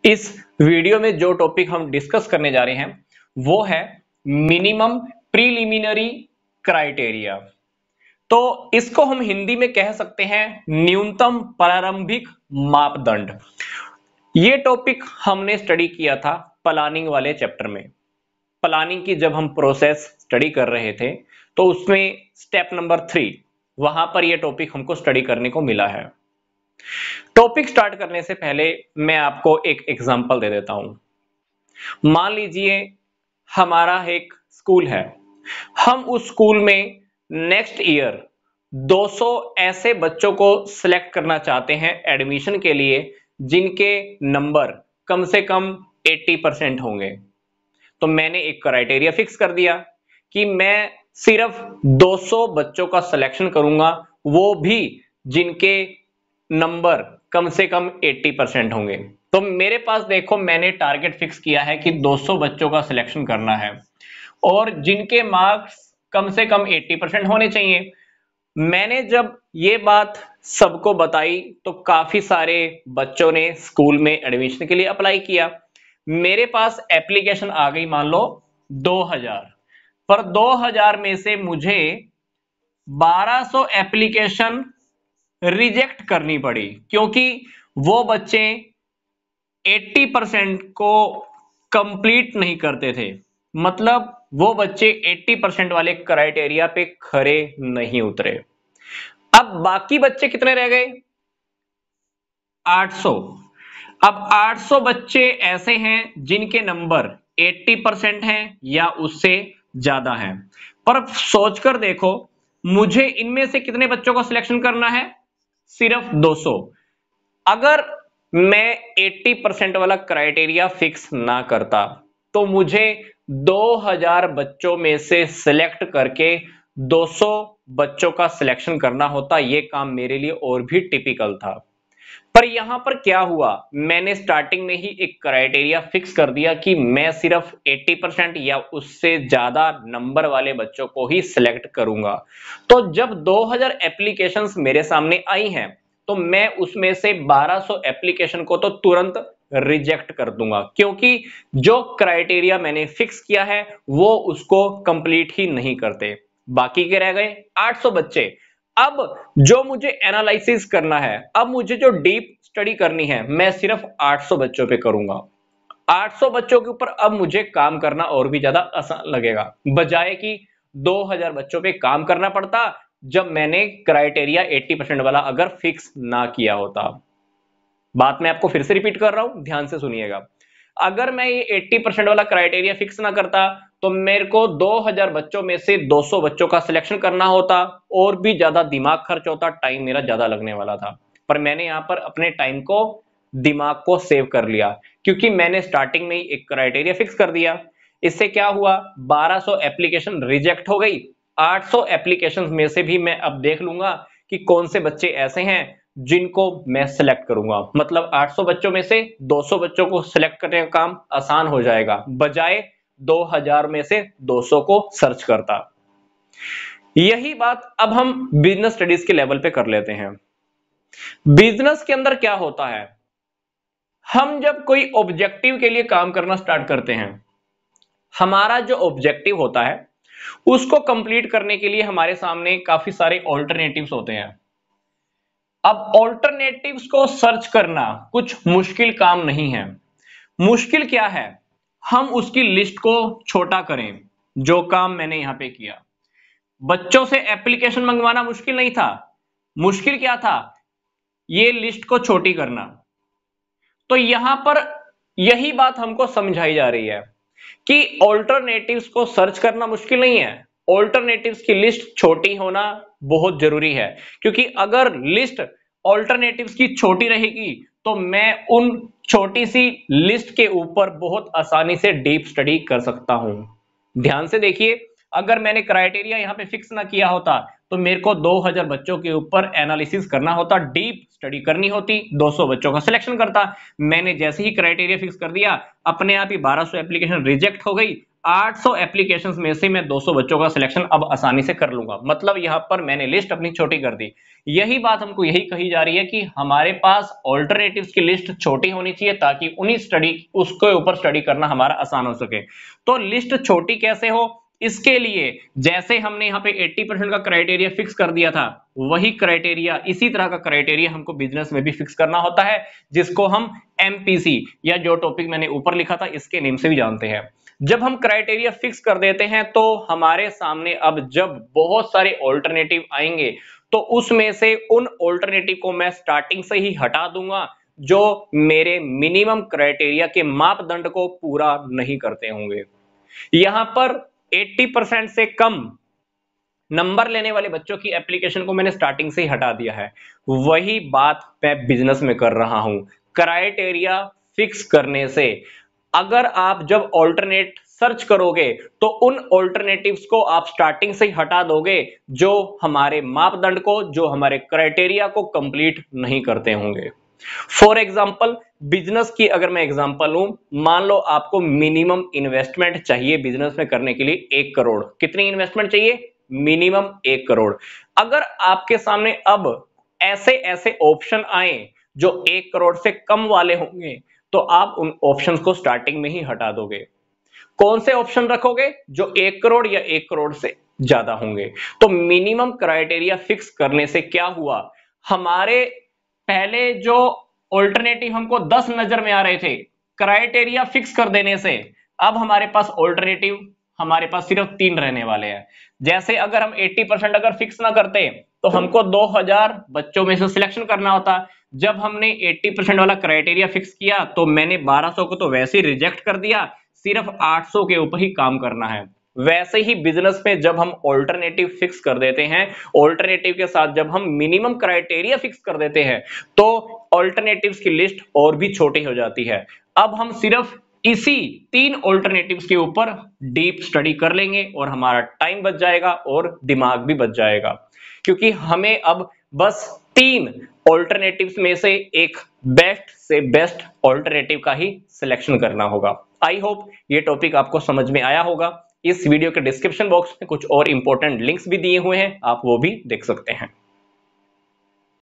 इस वीडियो में जो टॉपिक हम डिस्कस करने जा रहे हैं वो है मिनिमम प्रीलिमिनरी क्राइटेरिया। तो इसको हम हिंदी में कह सकते हैं न्यूनतम प्रारंभिक मापदंड। ये टॉपिक हमने स्टडी किया था प्लानिंग वाले चैप्टर में। प्लानिंग की जब हम प्रोसेस स्टडी कर रहे थे तो उसमें स्टेप नंबर 3 वहां पर यह टॉपिक हमको स्टडी करने को मिला है। टॉपिक स्टार्ट करने से पहले मैं आपको एक एग्जांपल दे देता हूं। मान लीजिए हमारा एक स्कूल है, हम उस स्कूल में नेक्स्ट ईयर 200 ऐसे बच्चों को सिलेक्ट करना चाहते हैं एडमिशन के लिए जिनके नंबर कम से कम 80% होंगे। तो मैंने एक क्राइटेरिया फिक्स कर दिया कि मैं सिर्फ 200 बच्चों का सिलेक्शन करूंगा, वो भी जिनके नंबर कम से कम 80% होंगे। तो मेरे पास देखो मैंने टारगेट फिक्स किया है कि 200 बच्चों का सिलेक्शन करना है और जिनके मार्क्स कम से कम 80% होने चाहिए। मैंने जब ये बात सबको बताई तो काफी सारे बच्चों ने स्कूल में एडमिशन के लिए अप्लाई किया। मेरे पास एप्लीकेशन आ गई मान लो 2000, पर 2000 में से मुझे 1200 एप्लीकेशन रिजेक्ट करनी पड़ी क्योंकि वो बच्चे 80% को कंप्लीट नहीं करते थे। मतलब वो बच्चे 80% वाले क्राइटेरिया पे खरे नहीं उतरे। अब बाकी बच्चे कितने रह गए? 800। अब 800 बच्चे ऐसे हैं जिनके नंबर 80% हैं या उससे ज्यादा हैं। पर सोचकर देखो मुझे इनमें से कितने बच्चों का सिलेक्शन करना है? सिर्फ 200। अगर मैं 80% वाला क्राइटेरिया फिक्स ना करता तो मुझे 2000 बच्चों में से सिलेक्ट करके 200 बच्चों का सिलेक्शन करना होता। यह काम मेरे लिए और भी टिपिकल था। पर यहां पर क्या हुआ, मैंने स्टार्टिंग में ही एक क्राइटेरिया फिक्स कर दिया कि मैं सिर्फ 80% या उससे ज्यादा नंबर वाले बच्चों को ही सिलेक्ट करूंगा। तो जब 2000 एप्लीकेशंस मेरे सामने आई हैं तो मैं उसमें से 1200 एप्लीकेशन को तो तुरंत रिजेक्ट कर दूंगा क्योंकि जो क्राइटेरिया मैंने फिक्स किया है वो उसको कंप्लीट ही नहीं करते। बाकी के रह गए 800 बच्चे। अब जो मुझे एनालिसिस करना है, अब मुझे जो डीप स्टडी करनी है, मैं सिर्फ 800 बच्चों पे करूंगा। 800 बच्चों के ऊपर अब मुझे काम करना और भी ज्यादा आसान लगेगा बजाय कि 2000 बच्चों पे काम करना पड़ता जब मैंने क्राइटेरिया 80% वाला अगर फिक्स ना किया होता। बात मैं आपको फिर से रिपीट कर रहा हूं, ध्यान से सुनिएगा। अगर मैं ये 80% वाला क्राइटेरिया फिक्स ना करता तो मेरे को 2000 बच्चों में से 200 बच्चों का सिलेक्शन करना होता और भी ज्यादा दिमाग खर्च होता, टाइम मेरा ज्यादा लगने वाला था। पर मैंने यहां पर अपने टाइम को, दिमाग को सेव कर लिया क्योंकि मैंने स्टार्टिंग में ही एक क्राइटेरिया फिक्स कर दिया। इससे क्या हुआ, 1200 एप्लीकेशन रिजेक्ट हो गई। 800 एप्लीकेशन में से भी मैं अब देख लूंगा कि कौन से बच्चे ऐसे हैं जिनको मैं सिलेक्ट करूंगा। मतलब 800 बच्चों में से 200 बच्चों को सिलेक्ट करने का काम आसान हो जाएगा बजाय 2000 में से 200 को सर्च करता। यही बात अब हम बिजनेस स्टडीज के लेवल पे कर लेते हैं। बिजनेस के अंदर क्या होता है, हम जब कोई ऑब्जेक्टिव के लिए काम करना स्टार्ट करते हैं, हमारा जो ऑब्जेक्टिव होता है उसको कंप्लीट करने के लिए हमारे सामने काफी सारे ऑल्टरनेटिव्स होते हैं। अब ऑल्टरनेटिव्स को सर्च करना कुछ मुश्किल काम नहीं है। मुश्किल क्या है, हम उसकी लिस्ट को छोटा करें। जो काम मैंने यहां पे किया, बच्चों से एप्लीकेशन मंगवाना मुश्किल नहीं था। मुश्किल क्या था, ये लिस्ट को छोटी करना। तो यहां पर यही बात हमको समझाई जा रही है कि ऑल्टरनेटिव्स को सर्च करना मुश्किल नहीं है, ऑल्टरनेटिव्स की लिस्ट छोटी होना बहुत जरूरी है। क्योंकि अगर लिस्ट ऑल्टरनेटिव्स की छोटी रहेगी तो मैं उन छोटी सी लिस्ट के ऊपर बहुत आसानी से डीप स्टडी कर सकता हूं। ध्यान से देखिए, अगर मैंने क्राइटेरिया यहां पे फिक्स ना किया होता तो मेरे को 2000 बच्चों के ऊपर एनालिसिस करना होता, डीप स्टडी करनी होती, 200 बच्चों का सिलेक्शन करता। मैंने जैसे ही क्राइटेरिया फिक्स कर दिया अपने आप ही 1200 एप्लीकेशन रिजेक्ट हो गई। 800 एप्लीकेशंस में से मैं 200 बच्चों का सिलेक्शन अब आसानी से कर लूंगा। मतलब यहां पर मैंने लिस्ट अपनी छोटी कर दी। यही बात हमको यही कही जा रही है कि हमारे पास ऑल्टरनेटिव्स की लिस्ट छोटी होनी चाहिए ताकि उन्हीं उसके ऊपर स्टडी करना हमारा आसान हो सके। तो लिस्ट छोटी कैसे हो, इसके लिए जैसे हमने यहाँ पे 80% का क्राइटेरिया फिक्स कर दिया था, वही क्राइटेरिया, इसी तरह का क्राइटेरिया हमको बिजनेस में भी फिक्स करना होता है, जिसको हम एमपीसी या जो टॉपिक मैंने ऊपर लिखा था इसके नेम से भी जानते हैं। जब हम क्राइटेरिया फिक्स कर देते हैं तो हमारे सामने अब जब बहुत सारे ऑल्टरनेटिव आएंगे तो उसमें से उन ऑल्टरनेटिव को मैं स्टार्टिंग से ही हटा दूंगा जो मेरे मिनिमम क्राइटेरिया के मापदंड को पूरा नहीं करते होंगे। यहां पर 80% से कम नंबर लेने वाले बच्चों की एप्लीकेशन को मैंने स्टार्टिंग से ही हटा दिया है। वही बात मैं बिजनेस में कर रहा हूं। क्राइटेरिया फिक्स करने से अगर आप जब ऑल्टरनेट सर्च करोगे तो उन ऑल्टरनेटिव्स को आप स्टार्टिंग से ही हटा दोगे जो हमारे मापदंड को, जो हमारे क्राइटेरिया को कंप्लीट नहीं करते होंगे। फॉर एग्जाम्पल बिजनेस की अगर मैं एग्जांपल लूं, मान लो आपको मिनिमम इन्वेस्टमेंट चाहिए बिजनेस में करने के लिए 1 करोड़। कितनी इन्वेस्टमेंट चाहिए? मिनिमम 1 करोड़। अगर आपके सामने अब ऐसे ऐसे ऑप्शन आए जो 1 करोड़ से कम वाले होंगे तो आप उन ऑप्शंस को स्टार्टिंग में ही हटा दोगे। कौन से ऑप्शन रखोगे? जो 1 करोड़ या 1 करोड़ से ज्यादा होंगे। तो मिनिमम क्राइटेरिया फिक्स करने से क्या हुआ, हमारे पहले जो ऑल्टरनेटिव हमको 10 नजर में आ रहे थे, क्राइटेरिया फिक्स कर देने से अब हमारे पास ऑल्टरनेटिव हमारे पास सिर्फ 3 रहने वाले हैं। जैसे अगर हम 80% अगर फिक्स ना करते तो हमको 2000 बच्चों में से सिलेक्शन करना होता। जब हमने 80% वाला क्राइटेरिया फिक्स किया तो मैंने 1200 को तो वैसे ही रिजेक्ट कर दिया, सिर्फ 800 के ऊपर ही काम करना है। वैसे ही बिजनेस में जब हम ऑल्टरनेटिव फिक्स कर देते हैं, ऑल्टरनेटिव के साथ जब हम मिनिमम क्राइटेरिया फिक्स कर देते हैं तो ऑल्टरनेटिव्स की लिस्ट और भी छोटी हो जाती है। अब हम सिर्फ इसी 3 ऑल्टरनेटिव्स के ऊपर डीप स्टडी कर लेंगे और हमारा टाइम बच जाएगा और दिमाग भी बच जाएगा, क्योंकि हमें अब बस 3 ऑल्टरनेटिव्स में से एक बेस्ट से बेस्ट ऑल्टरनेटिव का ही सिलेक्शन करना होगा। आई होप ये टॉपिक आपको समझ में आया होगा। इस वीडियो के डिस्क्रिप्शन बॉक्स में कुछ और इंपॉर्टेंट लिंक्स भी दिए हुए हैं, आप वो भी देख सकते हैं।